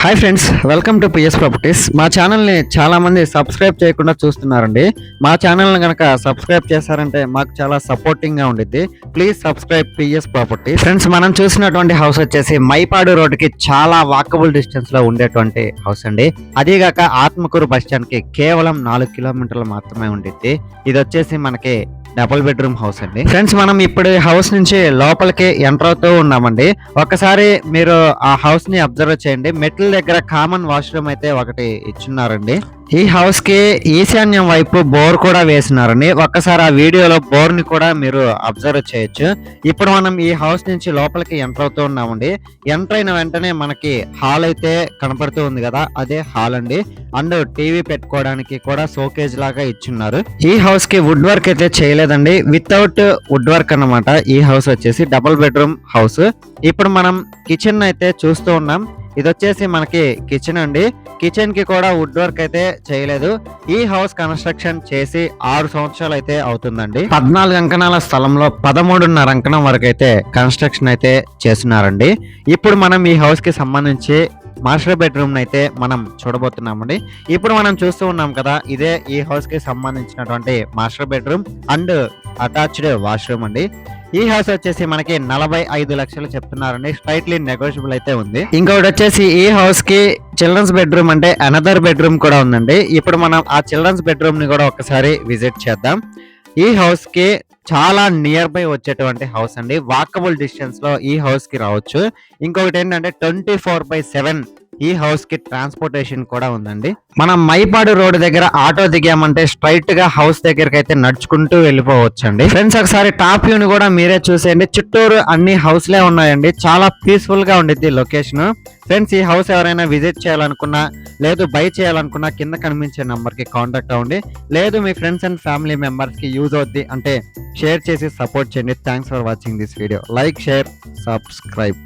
Hi friends, welcome to PS properties. మా ఛానల్ని చాలామంది సబ్స్క్రైబ్ చేయకుండా చూస్తున్నారండి. మా ఛానల్ని కనుక సబ్స్క్రైబ్ చేశారంటే మాకు చాలా సపోర్టింగ్గా ఉండిద్ది. Please subscribe PS properties. Friends, మనం చూసినటువంటి హౌస్ వచ్చేసి మైపాడు రోడ్డుకి చాలా వాకబుల్ డిస్టెన్స్లో ఉండేటువంటి హౌస్ అండి. అదేగాక ఆత్మకూరు బస్ స్టాండ్కి కేవలం 4 కిలోమీటర్లు మాత్రమే ఉండిద్ది. ఇది వచ్చేసి మనకి డబుల్ బెడ్రూమ్ హౌస్ అండి. ఫ్రెండ్స్, మనం ఇప్పుడు హౌస్ నుంచి లోపలికి ఎంటర్ అవుతూ ఉన్నామండి. ఒకసారి మీరు ఆ హౌస్ ని అబ్జర్వ్ చేయండి. మెట్ల దగ్గర కామన్ వాష్రూమ్ అయితే ఒకటి ఇచ్చున్నారండి. ఈ హౌస్ కి ఈశాన్యం వైపు బోర్ కూడా వేసినారండి. ఒక్కసారి ఆ వీడియోలో బోర్ ని కూడా మీరు అబ్జర్వ్ చేయొచ్చు. ఇప్పుడు మనం ఈ హౌస్ నుంచి లోపలికి ఎంటర్ అవుతూ ఉన్నామండి. ఎంటర్ అయిన వెంటనే మనకి హాల్ అయితే కనపడుతూ ఉంది కదా, అదే హాల్ అండి. అండ్ టీవీ పెట్టుకోవడానికి కూడా షోకేజ్ లాగా ఇచ్చున్నారు. ఈ హౌస్ కి వుడ్ వర్క్ అయితే చేయలేదండి, వితౌట్ వుడ్ వర్క్ అన్నమాట. ఈ హౌస్ వచ్చేసి డబుల్ బెడ్రూమ్ హౌస్. ఇప్పుడు మనం కిచెన్ అయితే చూస్తూ ఉన్నాం. ఇది వచ్చేసి మనకి కిచెన్ అండి. కిచెన్ కి కూడా వుడ్ వర్క్ అయితే చేయలేదు. ఈ హౌస్ కన్స్ట్రక్షన్ చేసి 6 సంవత్సరాలు అయితే అవుతుందండి. 14 అంకణాల స్థలంలో 13.5 అంకణం వరకు అయితే కన్స్ట్రక్షన్ అయితే చేస్తున్నారండి. ఇప్పుడు మనం ఈ హౌస్ కి సంబంధించి మాస్టర్ బెడ్రూమ్ అయితే మనం చూడబోతున్నామండి. ఇప్పుడు మనం చూస్తూ ఉన్నాం కదా, ఇదే ఈ హౌస్ కి సంబంధించినటువంటి master bedroom and attached washroom అండి. ఈ హౌస్ వచ్చేసి మనకి 45 లక్షలు చెప్తున్నారండి. స్లైట్లీ నెగోషియబుల్ అయితే ఉంది. ఇంకొకటి వచ్చేసి ఈ హౌస్ కి చిల్డ్రన్స్ బెడ్రూమ్ అంటే అనదర్ బెడ్రూమ్ కూడా ఉందండి. ఇప్పుడు మనం ఆ చిల్డ్రన్స్ బెడ్రూమ్ ని కూడా ఒకసారి విజిట్ చేద్దాం. ఈ హౌస్ కి చాలా నియర్ బై వచ్చేటువంటి హౌస్ అండి. వాకబుల్ డిస్టెన్స్ లో ఈ హౌస్ కి రావచ్చు. ఇంకొకటి ఏంటంటే 24/7 ఈ హౌస్ కి ట్రాన్స్పోర్టేషన్ కూడా ఉందండి. మనం మైపాడు రోడ్ దగ్గర ఆటో దిగామంటే స్ట్రైట్ గా హౌస్ దగ్గరికి అయితే నడుచుకుంటూ వెళ్ళిపోవచ్చు అండి. ఫ్రెండ్స్, ఒకసారి టాప్ వ్యూని కూడా మీరే చూసేయండి. చుట్టూరు అన్ని హౌస్లే ఉన్నాయండి. చాలా పీస్ఫుల్ గా ఉండిద్ది లొకేషన్. ఫ్రెండ్స్, ఈ హౌస్ ఎవరైనా విజిట్ చేయాలనుకున్నా లేదు బై చేయాలనుకున్నా కింద కనిపించే నంబర్ కి కాంటాక్ట్ అవ్వండి. లేదు మీ ఫ్రెండ్స్ అండ్ ఫ్యామిలీ మెంబర్స్ కి యూజ్ అవుద్ది అంటే షేర్ చేసి సపోర్ట్ చేయండి. Thanks for watching this video. Like, share, subscribe.